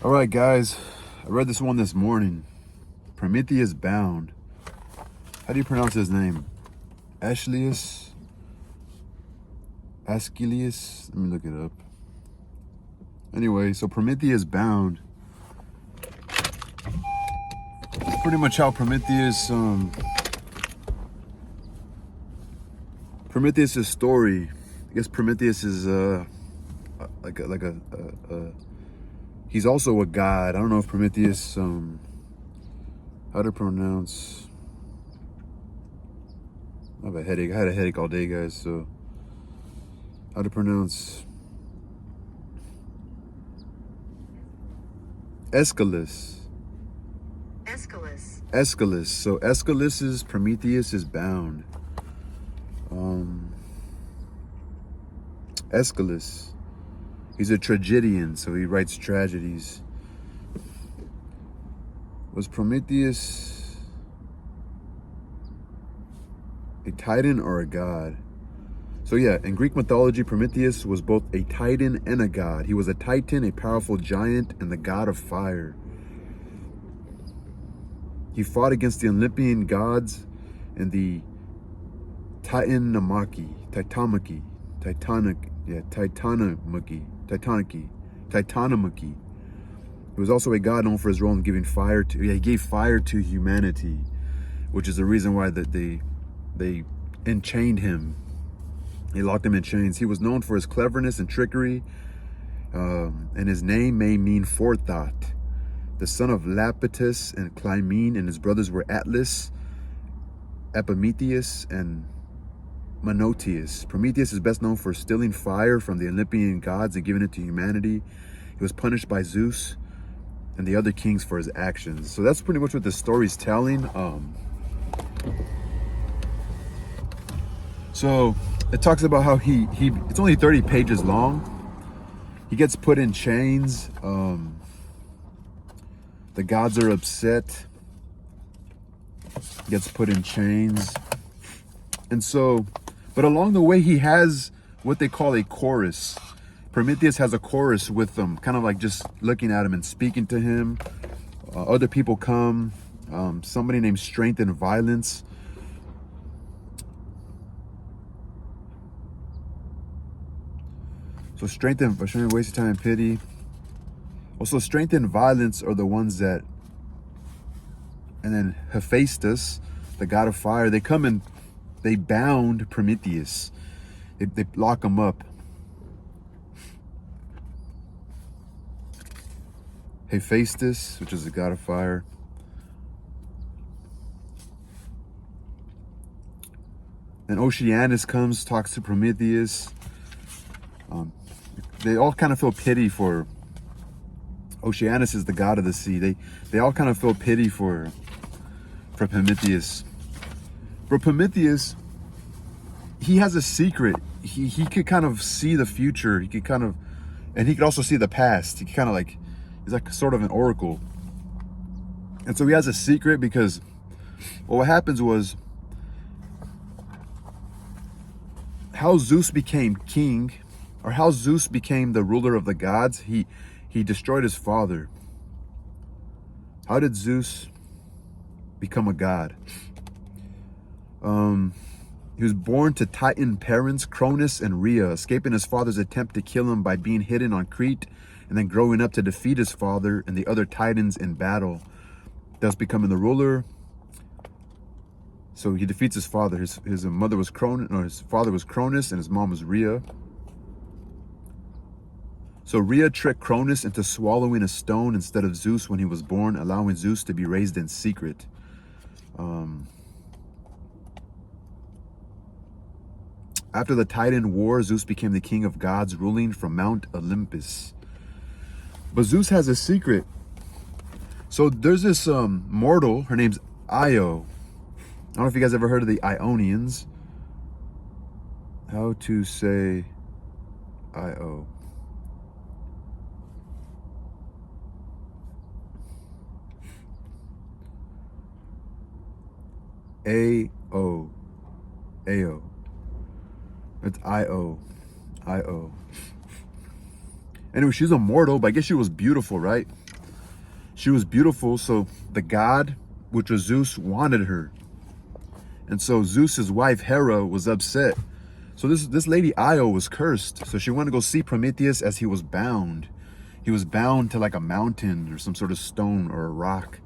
All right, guys, I read this one this morning. Prometheus Bound. How do you pronounce his name? Aeschylus? Aeschylus? Let me look it up. Anyway, so Prometheus Bound. It's pretty much how Prometheus' story. I guess Prometheus is he's also a god. I don't know if Prometheus how to pronounce. I have a headache. I had a headache all day, guys. So how to pronounce Aeschylus. Aeschylus. Aeschylus. So Aeschylus is Prometheus is bound. Aeschylus. He's a tragedian, so he writes tragedies. Was Prometheus a titan or a god? So yeah, in Greek mythology, Prometheus was both a titan and a god. He was a titan, a powerful giant, and the god of fire. He fought against the Olympian gods and the Titanomachy. He was also a god known for his role in giving fire to. Yeah, he gave fire to humanity, which is the reason why they enchained him. They locked him in chains. He was known for his cleverness and trickery, and his name may mean forethought. The son of Lapetus and Clymene, and his brothers were Atlas, Epimetheus, and Menoetius. Prometheus is best known for stealing fire from the Olympian gods and giving it to humanity. He was punished by Zeus and the other kings for his actions. So that's pretty much what the story's telling. So it talks about how he it's only 30 pages long. He gets put in chains. The gods are upset. Gets put in chains. And so, but along the way, he has what they call a chorus. Prometheus has a chorus with them, kind of like just looking at him and speaking to him. Other people come. Somebody named Strength and Violence. So strength and waste of time and pity. Also, strength and violence are the ones that, and then Hephaestus, the god of fire, they come and they bound Prometheus. They lock him up. Hephaestus, which is the god of fire. Then Oceanus comes, talks to Prometheus. They all kind of feel pity for. Oceanus is the god of the sea. They all kind of feel pity for Prometheus. For Prometheus, he has a secret. He could kind of see the future. He could kind of, and he could also see the past. He could kind of like, he's like sort of an oracle. And so he has a secret because, well, what happens was, how Zeus became king, or how Zeus became the ruler of the gods, he destroyed his father. How did Zeus become a god? He was born to Titan parents, Cronus and Rhea, escaping his father's attempt to kill him by being hidden on Crete, and then growing up to defeat his father and the other Titans in battle, thus becoming the ruler. So he defeats his father. His mother was Cronus, or his father was Cronus, and his mom was Rhea. So Rhea tricked Cronus into swallowing a stone instead of Zeus when he was born, allowing Zeus to be raised in secret. After the Titan War, Zeus became the king of gods, ruling from Mount Olympus. But Zeus has a secret. So there's this mortal, her name's Io. I don't know if you guys ever heard of the Ionians. How to say Io? A-O. A-O. It's I-O. I-O. Anyway, she's immortal, but I guess she was beautiful, right? she was beautiful, so the god, which was Zeus, wanted her. And so Zeus's wife Hera was upset. So this lady Io was cursed. So she wanted to go see Prometheus as he was bound. He was bound to like a mountain or some sort of stone or a rock,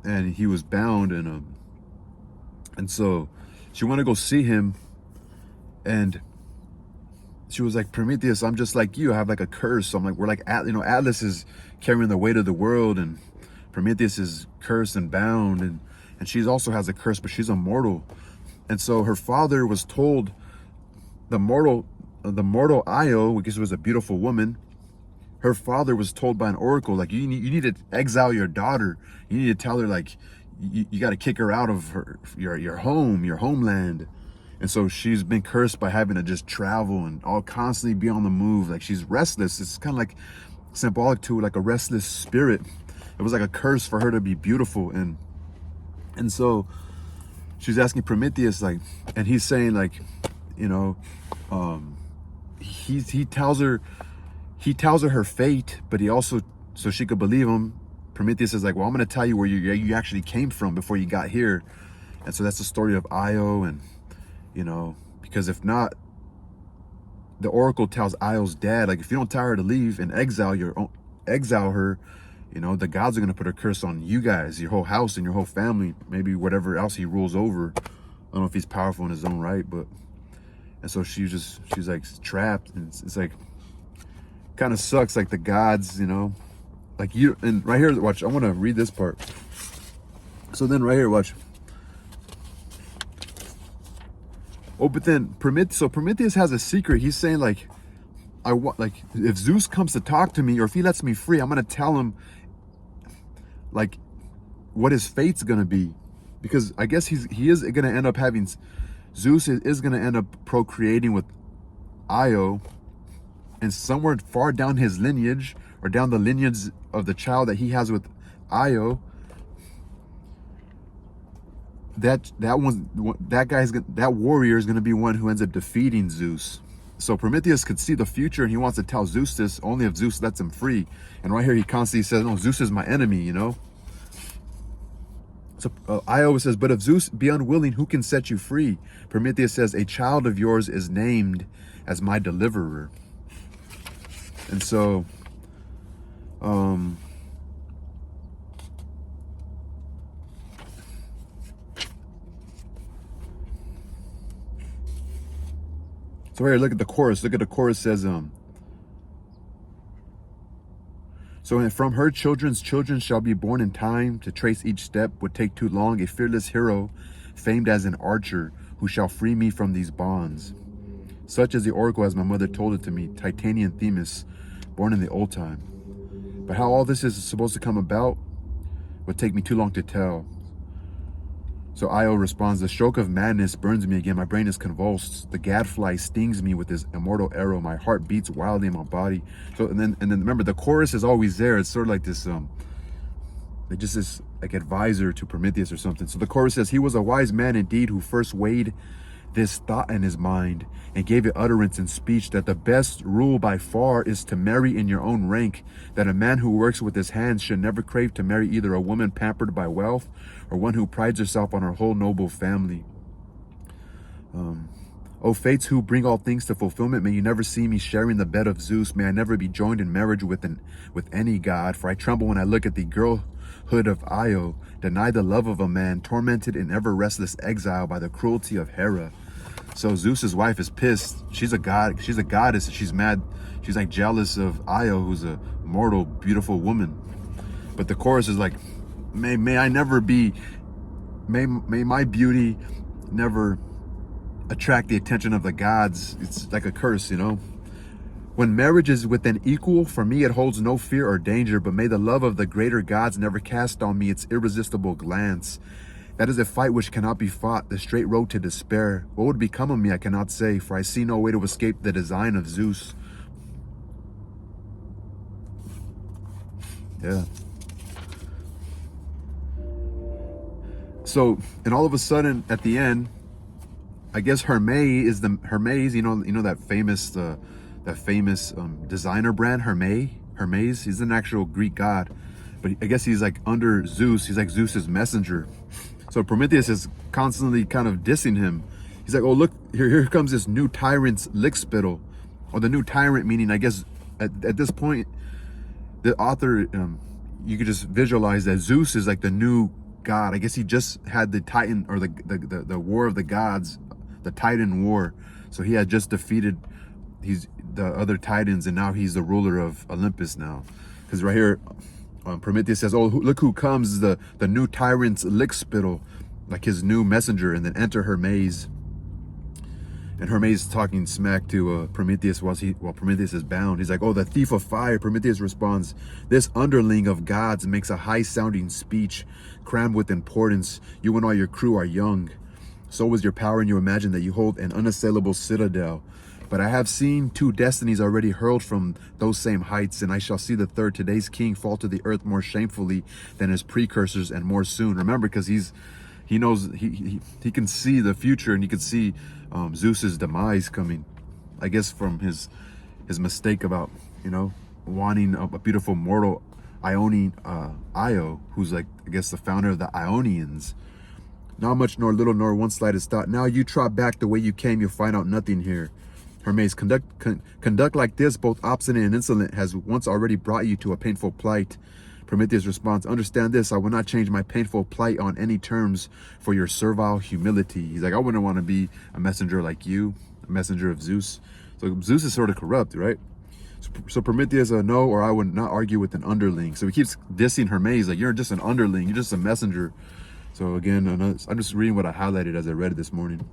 and he was bound. And so she wanted to go see him, and she was like, Prometheus, I'm just like you. I have like a curse. So I'm like, we're like, Atlas is carrying the weight of the world, and Prometheus is cursed and bound, and she also has a curse, but she's immortal. And so her father was told, the mortal Io, which was a beautiful woman, her father was told by an oracle, like, you need to exile your daughter. You need to tell her, like, you got to kick her out of your home, your homeland. And so she's been cursed by having to just travel and all constantly be on the move. Like, she's restless. It's kind of like symbolic to like a restless spirit. It was like a curse for her to be beautiful. And so she's asking Prometheus, like, and he's saying, like, he tells her her fate, but he also, so she could believe him, Prometheus is like, well, I'm going to tell you where you actually came from before you got here. And so that's the story of Io. And because if not, the oracle tells Io's dad, like, if you don't tell her to leave and exile her, the gods are going to put a curse on you guys, your whole house and your whole family, maybe whatever else he rules over. I don't know if he's powerful in his own right, but, and so she's like trapped, and it's like, kind of sucks, like the gods, like you. And right here, watch, I want to read this part. So then right here, watch. Oh, but then Prometheus has a secret. He's saying, like, if Zeus comes to talk to me, or if he lets me free, I'm gonna tell him, like, what his fate's gonna be, because I guess he is gonna end up having, Zeus is gonna end up procreating with Io, and somewhere far down his lineage, or down the lineage of the child that he has with Io, that warrior is going to be one who ends up defeating Zeus. So Prometheus could see the future, and he wants to tell Zeus this only if Zeus lets him free. And right here he constantly says, no, Zeus is my enemy, So Io says, but if Zeus be unwilling, who can set you free? Prometheus says, a child of yours is named as my deliverer. And so so here, look at the chorus. Look at the chorus says, so from her children's children shall be born in time. To trace each step would take too long. A fearless hero, famed as an archer, who shall free me from these bonds. Such is the oracle as my mother told it to me, Titanian Themis, born in the old time. But how all this is supposed to come about would take me too long to tell. So Io responds, the stroke of madness burns me again. My brain is convulsed. The gadfly stings me with his immortal arrow. My heart beats wildly in my body. So and then remember, the chorus is always there. It's sort of like this this like advisor to Prometheus or something. So the chorus says, he was a wise man indeed, who first weighed this thought in his mind and gave it utterance in speech, that the best rule by far is to marry in your own rank, that a man who works with his hands should never crave to marry either a woman pampered by wealth or one who prides herself on her whole noble family. O fates who bring all things to fulfillment, may you never see me sharing the bed of Zeus. May I never be joined in marriage with any god, for I tremble when I look at the girlhood of Io, deny the love of a man, tormented in ever restless exile by the cruelty of Hera. So Zeus's wife is pissed. She's a god. She's a goddess. She's mad. She's like jealous of Io, who's a mortal, beautiful woman. But the chorus is like, may I never be, may my beauty never attract the attention of the gods. It's like a curse, When marriage is with an equal, for me it holds no fear or danger, but may the love of the greater gods never cast on me its irresistible glance. That is a fight which cannot be fought, the straight road to despair. What would become of me I cannot say, for I see no way to escape the design of Zeus. Yeah. So, and all of a sudden, at the end, I guess Hermes, that famous designer brand, Hermes. He's an actual Greek god. but I guess he's like under Zeus. He's like Zeus's messenger. So Prometheus is constantly kind of dissing him. He's like, oh, look, here comes this new tyrant's lickspittle. Or the new tyrant, meaning, I guess, at this point, the author, you could just visualize that Zeus is like the new god. I guess he just had the Titan, or the war of the gods, the Titan war. So he had just defeated the other Titans, and now he's the ruler of Olympus now. Because right here, Prometheus says, oh, look who comes, the new tyrant's lickspittle, like his new messenger. And then enter Hermes. And Hermes is talking smack to Prometheus while Prometheus is bound. He's like, oh, the thief of fire. Prometheus responds, this underling of gods makes a high-sounding speech, crammed with importance. You and all your crew are young. So is your power, and you imagine that you hold an unassailable citadel. But I have seen 2 destinies already hurled from those same heights, and I shall see the third, today's king, fall to the earth more shamefully than his precursors, and more soon. Remember, because he knows, he can see the future, and he can see Zeus's demise coming, I guess, from his mistake about, wanting a beautiful mortal Ionian, Io, who's like, I guess, the founder of the Ionians. Not much nor little nor one slightest thought. Now you trot back the way you came, you'll find out nothing here. Hermes, conduct like this, both obstinate and insolent, has once already brought you to a painful plight. Prometheus responds, understand this, I will not change my painful plight on any terms for your servile humility. He's like, I wouldn't want to be a messenger like you, a messenger of Zeus. So Zeus is sort of corrupt, right? So Prometheus, no, or I would not argue with an underling. So he keeps dissing Hermes, like, you're just an underling, you're just a messenger. So again, I'm just reading what I highlighted as I read it this morning.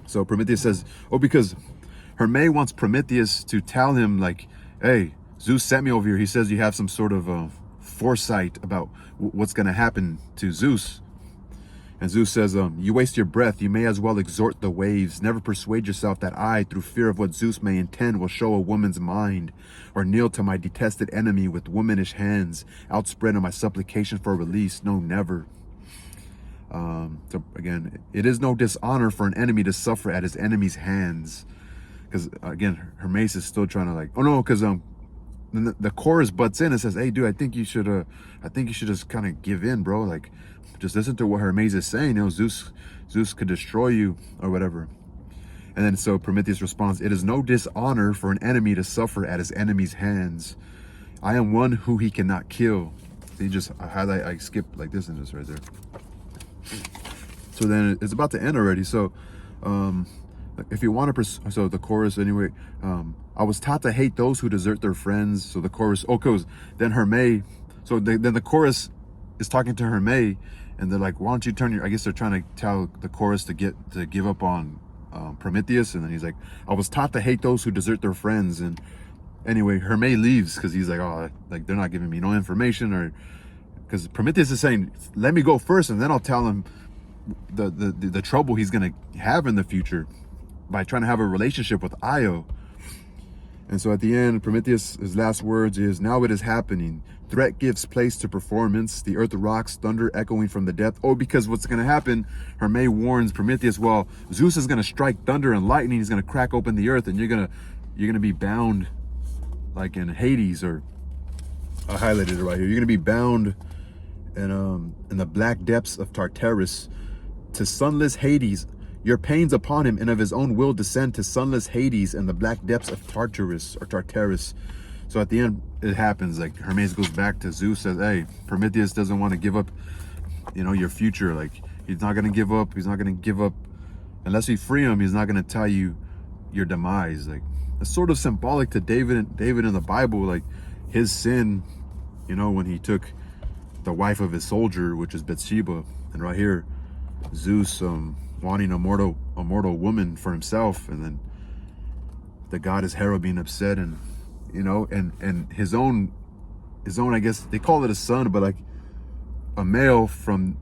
So Prometheus says, oh, because Hermes wants Prometheus to tell him, like, hey, Zeus sent me over here. He says you have some sort of foresight about what's going to happen to Zeus. And Zeus says, you waste your breath. You may as well exhort the waves. Never persuade yourself that I, through fear of what Zeus may intend, will show a woman's mind, or kneel to my detested enemy with womanish hands outspread on my supplication for release. No, never. So again, it is no dishonor for an enemy to suffer at his enemy's hands. Because again, Hermes is still trying to, like, oh no, because the chorus butts in and says, hey dude, I think you should just kind of give in, bro. Like, just listen to what Hermes is saying. Zeus could destroy you or whatever. And then so Prometheus responds, it is no dishonor for an enemy to suffer at his enemy's hands. I am one who he cannot kill. So I skipped like this in this right there. So then it's about to end already. So if you want to so the chorus anyway, I was taught to hate those who desert their friends. So the chorus, goes, then Hermes, so then the chorus is talking to Hermes, and they're like, why don't you turn your, I guess they're trying to tell the chorus to give up on Prometheus. And then he's like, I was taught to hate those who desert their friends. And anyway, Hermes leaves because he's like, oh, like, they're not giving me no information, or because Prometheus is saying, let me go first, and then I'll tell him the trouble he's gonna have in the future by trying to have a relationship with Io. And so at the end, Prometheus, his last words is, now it is happening. Threat gives place to performance. The earth rocks, thunder echoing from the depth. Oh, because what's going to happen, Hermes warns Prometheus, well, Zeus is going to strike thunder and lightning. He's going to crack open the earth, and you're going to be bound like in Hades, or I highlighted it right here. You're going to be bound in the black depths of Tartarus to sunless Hades. Your pains upon him, and of his own will descend to sunless Hades and the black depths of Tartarus. So at the end, it happens. Like, Hermes goes back to Zeus, says, hey, Prometheus doesn't want to give up, your future. Like, he's not going to give up. He's not going to give up. Unless you free him, he's not going to tell you your demise. Like, it's sort of symbolic to David in the Bible, like his sin, when he took the wife of his soldier, which is Bathsheba. And right here, Zeus, wanting a mortal woman for himself, and then the goddess Hera being upset, and and his own, I guess they call it a son, but like a male from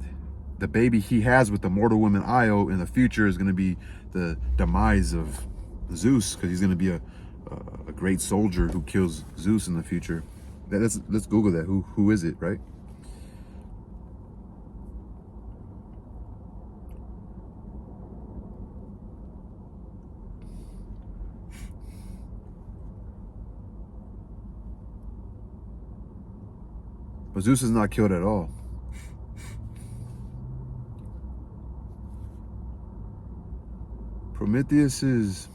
the baby he has with the mortal woman Io in the future is going to be the demise of Zeus, because he's going to be a great soldier who kills Zeus in the future. Let's Google that. Who is it, right? But Zeus is not killed at all. Prometheus is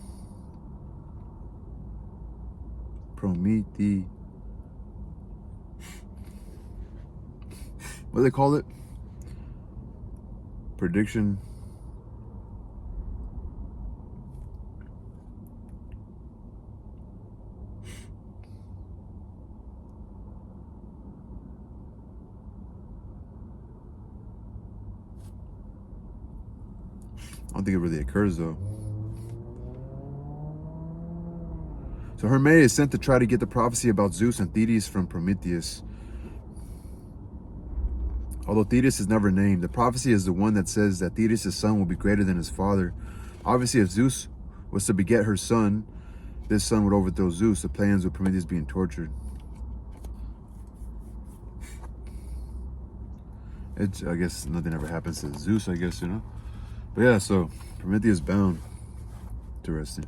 what do they call it? Prediction. I don't think it really occurs though. So Hermes is sent to try to get the prophecy about Zeus and Thetis from Prometheus. Although Thetis is never named, the prophecy is the one that says that Thetis' son will be greater than his father. Obviously, if Zeus was to beget her son, this son would overthrow Zeus. The plans of Prometheus being tortured. I guess nothing ever happens to Zeus, I guess, you know? But yeah, so Prometheus Bound. Interesting.